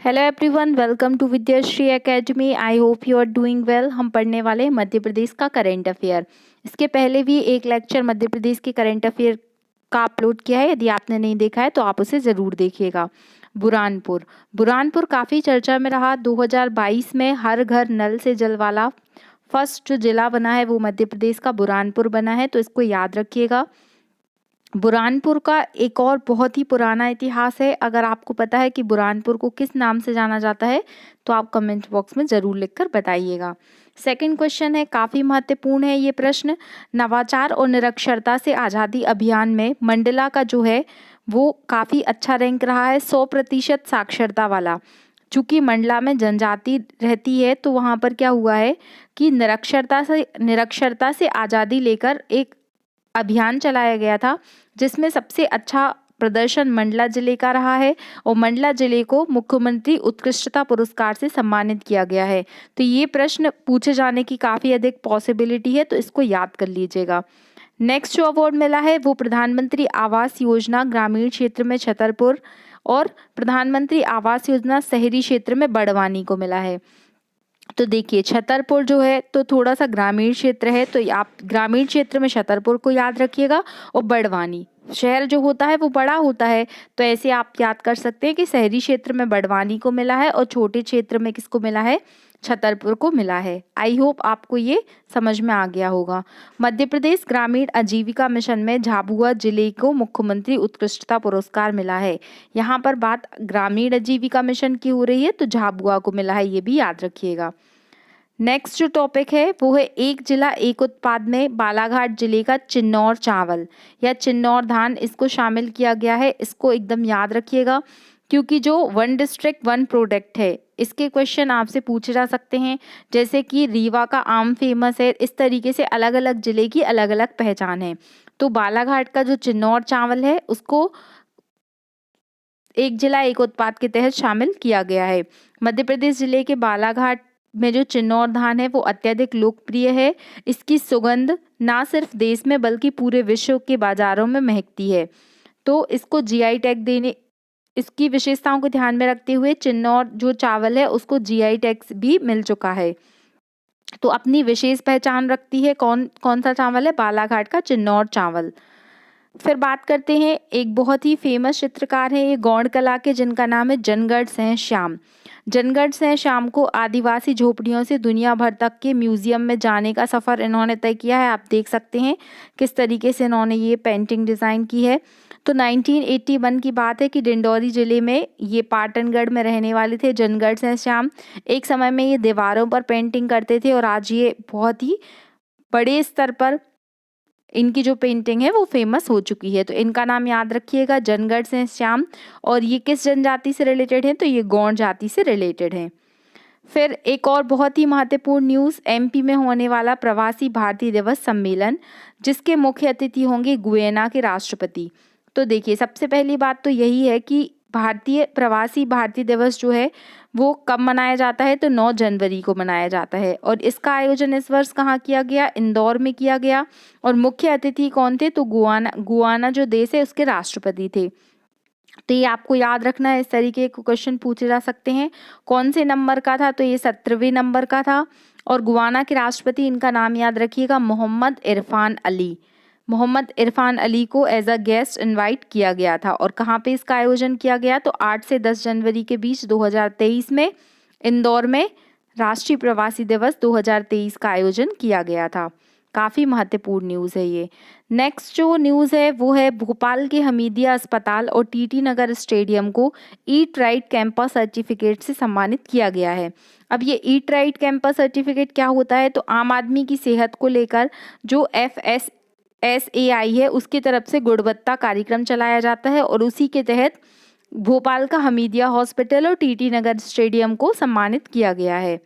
Hello everyone, welcome to Vidyashree academy. I hope you are doing well. हम पढ़ने वाले हैं मध्य प्रदेश का करंट अफेयर। इसके पहले भी एक लेक्चर मध्य प्रदेश के करंट अफेयर का अपलोड किया है। यदि आपने नहीं देखा है तो आप उसे ज़रूर देखिएगा। बुरहानपुर बुरहानपुर काफ़ी चर्चा में रहा। 2022 में हर घर नल से जल वाला फर्स्ट जो जिला बना है वो मध्य प्रदेश का बुरहानपुर बना है, तो इसको याद रखिएगा। बुरहानपुर का एक और बहुत ही पुराना इतिहास है। अगर आपको पता है कि बुरहानपुर को किस नाम से जाना जाता है तो आप कमेंट बॉक्स में ज़रूर लिखकर बताइएगा। सेकंड क्वेश्चन है, काफ़ी महत्वपूर्ण है ये प्रश्न। नवाचार और निरक्षरता से आज़ादी अभियान में मंडला का जो है वो काफ़ी अच्छा रैंक रहा है, 100% साक्षरता वाला। चूँकि मंडला में जनजाति रहती है तो वहाँ पर क्या हुआ है कि निरक्षरता से आज़ादी लेकर एक अभियान चलाया गया था, जिसमें सबसे अच्छा प्रदर्शन मंडला जिले का रहा है और मंडला जिले को मुख्यमंत्री उत्कृष्टता पुरस्कार से सम्मानित किया गया है। तो ये प्रश्न पूछे जाने की काफ़ी अधिक पॉसिबिलिटी है, तो इसको याद कर लीजिएगा। नेक्स्ट जो अवार्ड मिला है वो प्रधानमंत्री आवास योजना ग्रामीण क्षेत्र में छतरपुर और प्रधानमंत्री आवास योजना शहरी क्षेत्र में बड़वानी को मिला है। तो देखिए, छतरपुर जो है तो थोड़ा सा ग्रामीण क्षेत्र है, तो आप ग्रामीण क्षेत्र में छतरपुर को याद रखिएगा। और बड़वानी शहर जो होता है वो बड़ा होता है, तो ऐसे आप याद कर सकते हैं कि शहरी क्षेत्र में बड़वानी को मिला है और छोटे क्षेत्र में किसको मिला है, छतरपुर को मिला है। आई होप आपको ये समझ में आ गया होगा। मध्य प्रदेश ग्रामीण आजीविका मिशन में झाबुआ जिले को मुख्यमंत्री उत्कृष्टता पुरस्कार मिला है। यहाँ पर बात ग्रामीण आजीविका मिशन की हो रही है, तो झाबुआ को मिला है, ये भी याद रखिएगा। नेक्स्ट जो टॉपिक है वो है एक जिला एक उत्पाद में बालाघाट जिले का चिन्नौर चावल या चिन्नौर धान, इसको शामिल किया गया है। इसको एकदम याद रखिएगा, क्योंकि जो वन डिस्ट्रिक्ट वन प्रोडक्ट है, इसके क्वेश्चन आपसे पूछे जा सकते हैं। जैसे कि रीवा का आम फेमस है, इस तरीके से अलग अलग जिले की अलग अलग पहचान है। तो बालाघाट का जो चिन्नौर चावल है उसको एक जिला एक उत्पाद के तहत शामिल किया गया है। मध्य प्रदेश जिले के बालाघाट में जो चिन्नौर धान है वो अत्यधिक लोकप्रिय है। इसकी सुगंध ना सिर्फ देश में बल्कि पूरे विश्व के बाजारों में महकती है। तो इसको जीआई टैग देने, इसकी विशेषताओं को ध्यान में रखते हुए चिन्नौर जो चावल है उसको जीआई टैग भी मिल चुका है। तो अपनी विशेष पहचान रखती है। कौन कौन सा चावल है? बालाघाट का चिन्नौर चावल। फिर बात करते हैं, एक बहुत ही फेमस चित्रकार है ये गौड़ कला के, जिनका नाम है जनगढ़ सेन श्याम। जनगढ़ सेन श्याम को आदिवासी झोपड़ियों से दुनिया भर तक के म्यूजियम में जाने का सफ़र इन्होंने तय किया है। आप देख सकते हैं किस तरीके से इन्होंने ये पेंटिंग डिज़ाइन की है। तो 1981 की बात है कि डिंडौरी जिले में ये पाटनगढ़ में रहने वाले थे जनगढ़ सेन श्याम। एक समय में ये दीवारों पर पेंटिंग करते थे और आज ये बहुत ही बड़े स्तर पर इनकी जो पेंटिंग है वो फेमस हो चुकी है। तो इनका नाम याद रखिएगा, जनगढ़ सेन श्याम। और ये किस जनजाति से रिलेटेड हैं? तो ये गौड़ जाति से रिलेटेड हैं। फिर एक और बहुत ही महत्वपूर्ण न्यूज़, एमपी में होने वाला प्रवासी भारतीय दिवस सम्मेलन, जिसके मुख्य अतिथि होंगे गुयाना के राष्ट्रपति। तो देखिए, सबसे पहली बात तो यही है कि प्रवासी भारतीय दिवस जो है वो कब मनाया जाता है? तो 9 जनवरी को मनाया जाता है। और इसका आयोजन इस वर्ष कहाँ किया गया? इंदौर में किया गया। और मुख्य अतिथि कौन थे? तो गुयाना जो देश है उसके राष्ट्रपति थे। तो ये आपको याद रखना है, इस तरीके के क्वेश्चन पूछे जा सकते हैं। कौन से नंबर का था? तो ये 17वें नंबर का था। और गुयाना के राष्ट्रपति, इनका नाम याद रखिएगा, मोहम्मद इरफान अली। मोहम्मद इरफान अली को एज अ गेस्ट इनवाइट किया गया था। और कहाँ पे इसका आयोजन किया गया? तो 8 से 10 जनवरी के बीच 2023 में इंदौर में राष्ट्रीय प्रवासी दिवस 2023 का आयोजन किया गया था। काफ़ी महत्वपूर्ण न्यूज़ है ये। नेक्स्ट जो न्यूज़ है वो है भोपाल के हमीदिया अस्पताल और टीटी नगर स्टेडियम को ईट राइट कैंपस सर्टिफिकेट से सम्मानित किया गया है। अब ये ईट राइट कैंपस सर्टिफिकेट क्या होता है? तो आम आदमी की सेहत को लेकर जो FSSAI है उसकी तरफ से गुणवत्ता कार्यक्रम चलाया जाता है और उसी के तहत भोपाल का हमीदिया हॉस्पिटल और टीटी नगर स्टेडियम को सम्मानित किया गया है।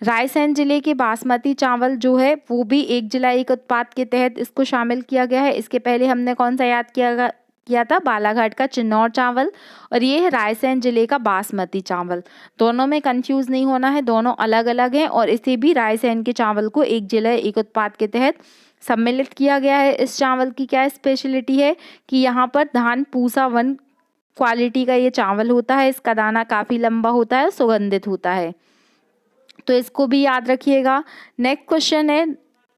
रायसेन जिले के बासमती चावल जो है वो भी एक जिला एक उत्पाद के तहत इसको शामिल किया गया है। इसके पहले हमने कौन सा याद किया था? बालाघाट का चिन्नौर चावल। और ये है रायसेन जिले का बासमती चावल। दोनों में कंफ्यूज नहीं होना है, दोनों अलग अलग हैं। और इसे भी रायसेन के चावल को एक जिला एक उत्पाद के तहत सम्मिलित किया गया है। इस चावल की क्या स्पेशलिटी है कि यहाँ पर धान पूसा वन क्वालिटी का ये चावल होता है। इसका दाना काफ़ी लंबा होता है, सुगंधित होता है, तो इसको भी याद रखिएगा। नेक्स्ट क्वेश्चन है,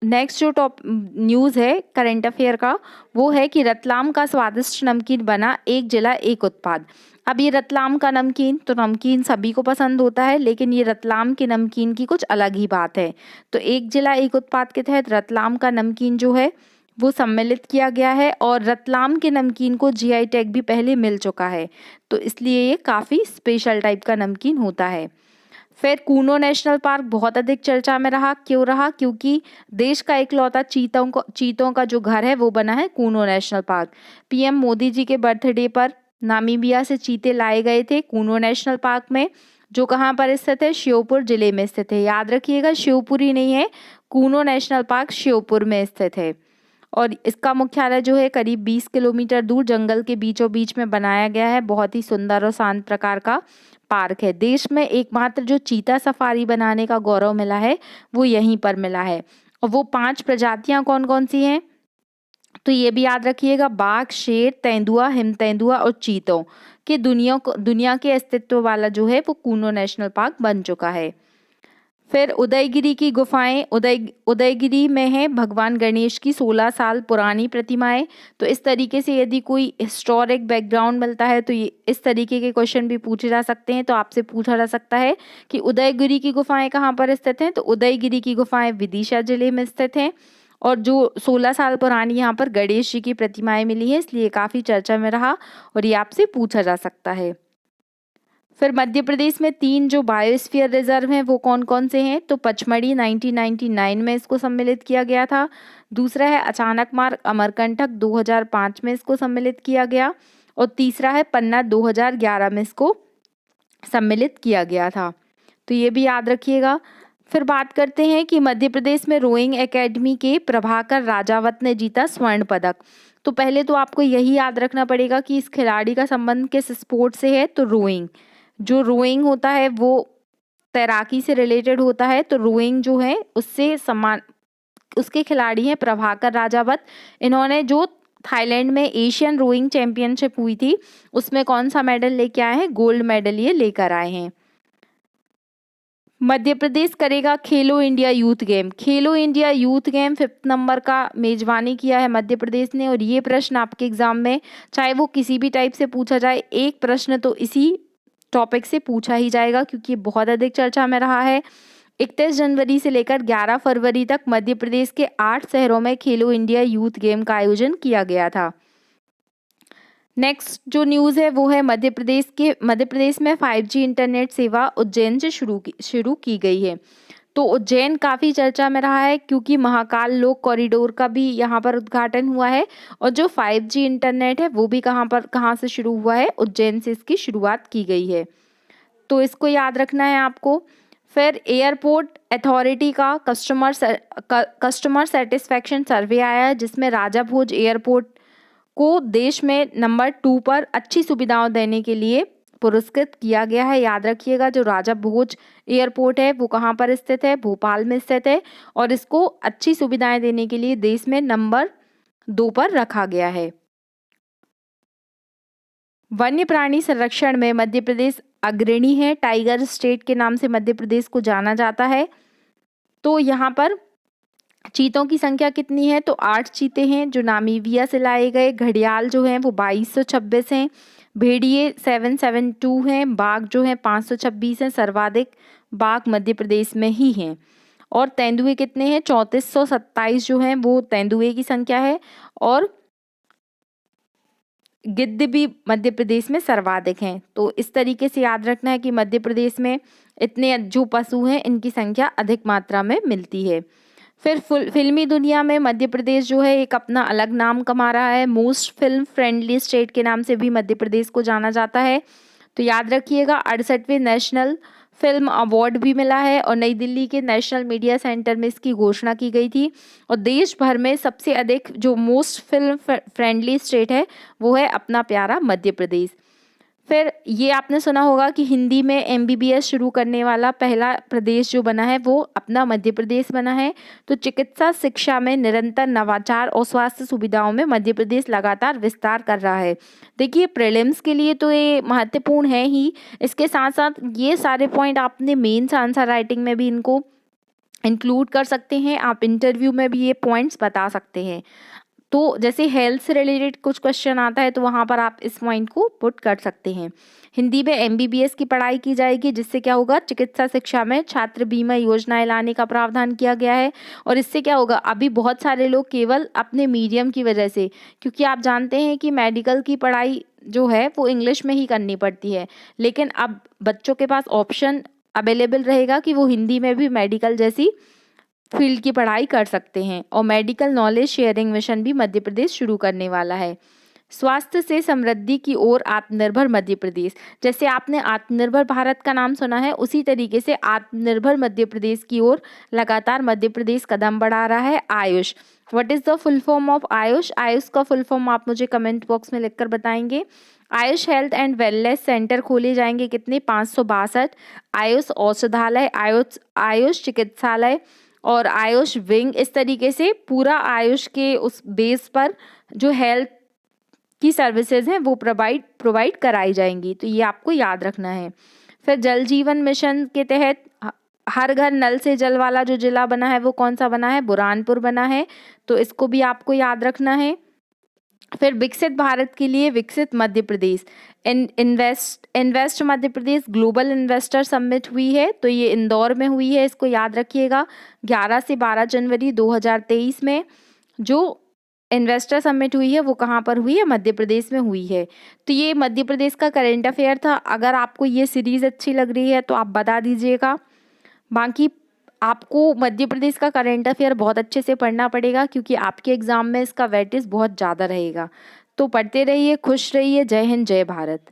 नेक्स्ट जो टॉप न्यूज़ है करंट अफेयर का, वो है कि रतलाम का स्वादिष्ट नमकीन बना एक जिला एक उत्पाद। अब ये रतलाम का नमकीन, तो नमकीन सभी को पसंद होता है, लेकिन ये रतलाम के नमकीन की कुछ अलग ही बात है। तो एक जिला एक उत्पाद के तहत रतलाम का नमकीन जो है वो सम्मिलित किया गया है, और रतलाम के नमकीन को जीआई टैग भी पहले मिल चुका है, तो इसलिए ये काफ़ी स्पेशल टाइप का नमकीन होता है। फिर कूनो नेशनल पार्क बहुत अधिक चर्चा में रहा, क्यों रहा? क्योंकि देश का इकलौता चीतों का जो घर है वो बना है Kuno national park. PM Modi ji के बर्थडे पर नामीबिया से चीते लाए गए थे कूनो नेशनल पार्क में, जो कहाँ पर स्थित है? श्योपुर जिले में स्थित है। याद रखिएगा, श्योपुर ही नहीं है, कूनो नेशनल पार्क श्योपुर में स्थित है। और इसका मुख्यालय जो है करीब 20 किलोमीटर दूर जंगल के बीचों बीच में बनाया गया है। बहुत ही सुंदर और शांत प्रकार का पार्क है। देश में एकमात्र जो चीता सफारी बनाने का गौरव मिला है वो यहीं पर मिला है। और वो 5 प्रजातियां कौन कौन सी हैं? तो ये भी याद रखिएगा, बाघ, शेर, तेंदुआ, हिम तेंदुआ और चीतों के दुनिया के अस्तित्व वाला जो है वो कूनो नेशनल पार्क बन चुका है। फिर उदयगिरी की गुफाएं, उदयगिरी में है भगवान गणेश की 16 साल पुरानी प्रतिमाएं। तो इस तरीके से यदि कोई हिस्टोरिक बैकग्राउंड मिलता है तो ये इस तरीके के क्वेश्चन भी पूछे जा सकते हैं। तो आपसे पूछा जा सकता है कि उदयगिरी की गुफाएं कहाँ पर स्थित हैं? तो उदयगिरी की गुफाएं विदिशा जिले में स्थित हैं, और जो 16 साल पुरानी यहाँ पर गणेश जी की प्रतिमाएं मिली हैं, इसलिए काफ़ी चर्चा में रहा और ये आपसे पूछा जा सकता है। फिर मध्य प्रदेश में 3 जो बायोस्फीयर रिजर्व हैं वो कौन कौन से हैं? तो पचमढ़ी 1999 में इसको सम्मिलित किया गया था। दूसरा है अचानक मार्ग अमरकंटक, 2005 में इसको सम्मिलित किया गया। और तीसरा है पन्ना, 2011 में इसको सम्मिलित किया गया था। तो ये भी याद रखिएगा। फिर बात करते हैं कि मध्य प्रदेश में रोइंग एकेडमी के प्रभाकर राजावत ने जीता स्वर्ण पदक। तो पहले तो आपको यही याद रखना पड़ेगा कि इस खिलाड़ी का संबंध किस स्पोर्ट से है? तो रोइंग, जो रोइंग होता है वो तैराकी से रिलेटेड होता है। तो रोइंग जो है उससे समान उसके खिलाड़ी हैं प्रभाकर राजावत। इन्होंने जो थाईलैंड में एशियन रोइंग चैंपियनशिप हुई थी उसमें कौन सा मेडल लेके आए हैं? गोल्ड मेडल ये लेकर आए हैं। मध्य प्रदेश करेगा खेलो इंडिया यूथ गेम। खेलो India youth game 5th number का मेजबानी किया है मध्य प्रदेश ने। और ये प्रश्न आपके एग्जाम में चाहे वो किसी भी टाइप से पूछा जाए, एक प्रश्न तो इसी टॉपिक से पूछा ही जाएगा, क्योंकि बहुत अधिक चर्चा में रहा है। 31 जनवरी से लेकर 11 फरवरी तक मध्य प्रदेश के 8 शहरों में खेलो इंडिया यूथ गेम का आयोजन किया गया था। नेक्स्ट जो न्यूज़ है वो है मध्य प्रदेश में 5G इंटरनेट सेवा उज्जैन से शुरू की गई है। तो उज्जैन काफ़ी चर्चा में रहा है, क्योंकि महाकाल लोक कॉरिडोर का भी यहाँ पर उद्घाटन हुआ है। और जो 5G इंटरनेट है वो भी कहाँ से शुरू हुआ है? उज्जैन से इसकी शुरुआत की गई है, तो इसको याद रखना है आपको। फिर एयरपोर्ट अथॉरिटी का कस्टमर सेटिस्फैक्शन सर्वे आया है, जिसमें राजा भोज एयरपोर्ट को देश में नंबर 2 पर अच्छी सुविधाओं देने के लिए पुरस्कृत किया गया है। याद रखिएगा, जो राजा भोज एयरपोर्ट है वो कहाँ पर स्थित है? भोपाल में स्थित है, और इसको अच्छी सुविधाएं देने के लिए देश में नंबर 2 पर रखा गया है। वन्य प्राणी संरक्षण में मध्य प्रदेश अग्रणी है। टाइगर स्टेट के नाम से मध्य प्रदेश को जाना जाता है। तो यहाँ पर चीतों की संख्या कितनी है? तो 8 चीते हैं जो नामीबिया से लाए गए। घड़ियाल जो हैं वो 2226 हैं। भेड़िए 772 हैं। बाघ जो हैं 526 हैं। सर्वाधिक बाघ मध्य प्रदेश में ही हैं। और तेंदुए कितने हैं? 3427 जो हैं वो तेंदुए की संख्या है। और गिद्ध भी मध्य प्रदेश में सर्वाधिक हैं। तो इस तरीके से याद रखना है कि मध्य प्रदेश में इतने जो पशु हैं इनकी संख्या अधिक मात्रा में मिलती है। फिर फिल्मी दुनिया में मध्य प्रदेश जो है एक अपना अलग नाम कमा रहा है। मोस्ट फिल्म फ्रेंडली स्टेट के नाम से भी मध्य प्रदेश को जाना जाता है। तो याद रखिएगा, 68वें नेशनल फिल्म अवार्ड भी मिला है, और नई दिल्ली के नेशनल मीडिया सेंटर में इसकी घोषणा की गई थी। और देश भर में सबसे अधिक जो मोस्ट फिल्म फ्रेंडली स्टेट है वो है अपना प्यारा मध्य प्रदेश। फिर ये आपने सुना होगा कि हिंदी में एमबीबीएस शुरू करने वाला पहला प्रदेश जो बना है वो अपना मध्य प्रदेश बना है। तो चिकित्सा शिक्षा में निरंतर नवाचार और स्वास्थ्य सुविधाओं में मध्य प्रदेश लगातार विस्तार कर रहा है। देखिए प्रीलिम्स के लिए तो ये महत्वपूर्ण है ही, इसके साथ साथ ये सारे पॉइंट आपने मेंस आंसर राइटिंग में भी इनको इंक्लूड कर सकते हैं, आप इंटरव्यू में भी ये पॉइंट्स बता सकते हैं। तो जैसे हेल्थ से रिलेटेड कुछ क्वेश्चन आता है तो वहाँ पर आप इस पॉइंट को पुट कर सकते हैं। हिंदी में एमबीबीएस की पढ़ाई की जाएगी, जिससे क्या होगा, चिकित्सा शिक्षा में छात्र बीमा योजनाएं लाने का प्रावधान किया गया है। और इससे क्या होगा, अभी बहुत सारे लोग केवल अपने मीडियम की वजह से, क्योंकि आप जानते हैं कि मेडिकल की पढ़ाई जो है वो इंग्लिश में ही करनी पड़ती है, लेकिन अब बच्चों के पास ऑप्शन अवेलेबल रहेगा कि वो हिंदी में भी मेडिकल जैसी फील्ड की पढ़ाई कर सकते हैं। और मेडिकल नॉलेज शेयरिंग मिशन भी मध्य प्रदेश शुरू करने वाला है। स्वास्थ्य से समृद्धि की ओर आत्मनिर्भर मध्य प्रदेश, जैसे आपने आत्मनिर्भर भारत का नाम सुना है, उसी तरीके से आत्मनिर्भर मध्य प्रदेश की ओर लगातार मध्य प्रदेश कदम बढ़ा रहा है। Ayush, what is the full form of Ayush? Ayush का फुल फॉर्म आप मुझे कमेंट बॉक्स में लिखकर बताएंगे। Ayush health and wellness centre खोले जाएंगे, कितने? 562। आयुष औषधालय, आयुष चिकित्सालय और आयुष विंग, इस तरीके से पूरा आयुष के उस बेस पर जो हेल्थ की सर्विसेज हैं वो प्रोवाइड कराई जाएंगी। तो ये आपको याद रखना है। फिर जल जीवन मिशन के तहत हर घर नल से जल वाला जो जिला बना है वो कौन सा बना है? बुरहानपुर बना है। तो इसको भी आपको याद रखना है। फिर विकसित भारत के लिए विकसित Madhya Pradesh, invest Madhya Pradesh global investor summit हुई है, तो ये इंदौर में हुई है, इसको याद रखिएगा। 11 से 12 जनवरी 2023 में जो इन्वेस्टर समिट हुई है वो कहाँ पर हुई है? मध्य प्रदेश में हुई है। तो ये मध्य प्रदेश का करेंट अफेयर था। अगर आपको ये सीरीज़ अच्छी लग रही है तो आप बता दीजिएगा। बाकी आपको मध्य प्रदेश का करेंट अफेयर बहुत अच्छे से पढ़ना पड़ेगा, क्योंकि आपके एग्ज़ाम में इसका वेटेज बहुत ज़्यादा रहेगा। तो पढ़ते रहिए, खुश रहिए। जय हिंद, जय भारत।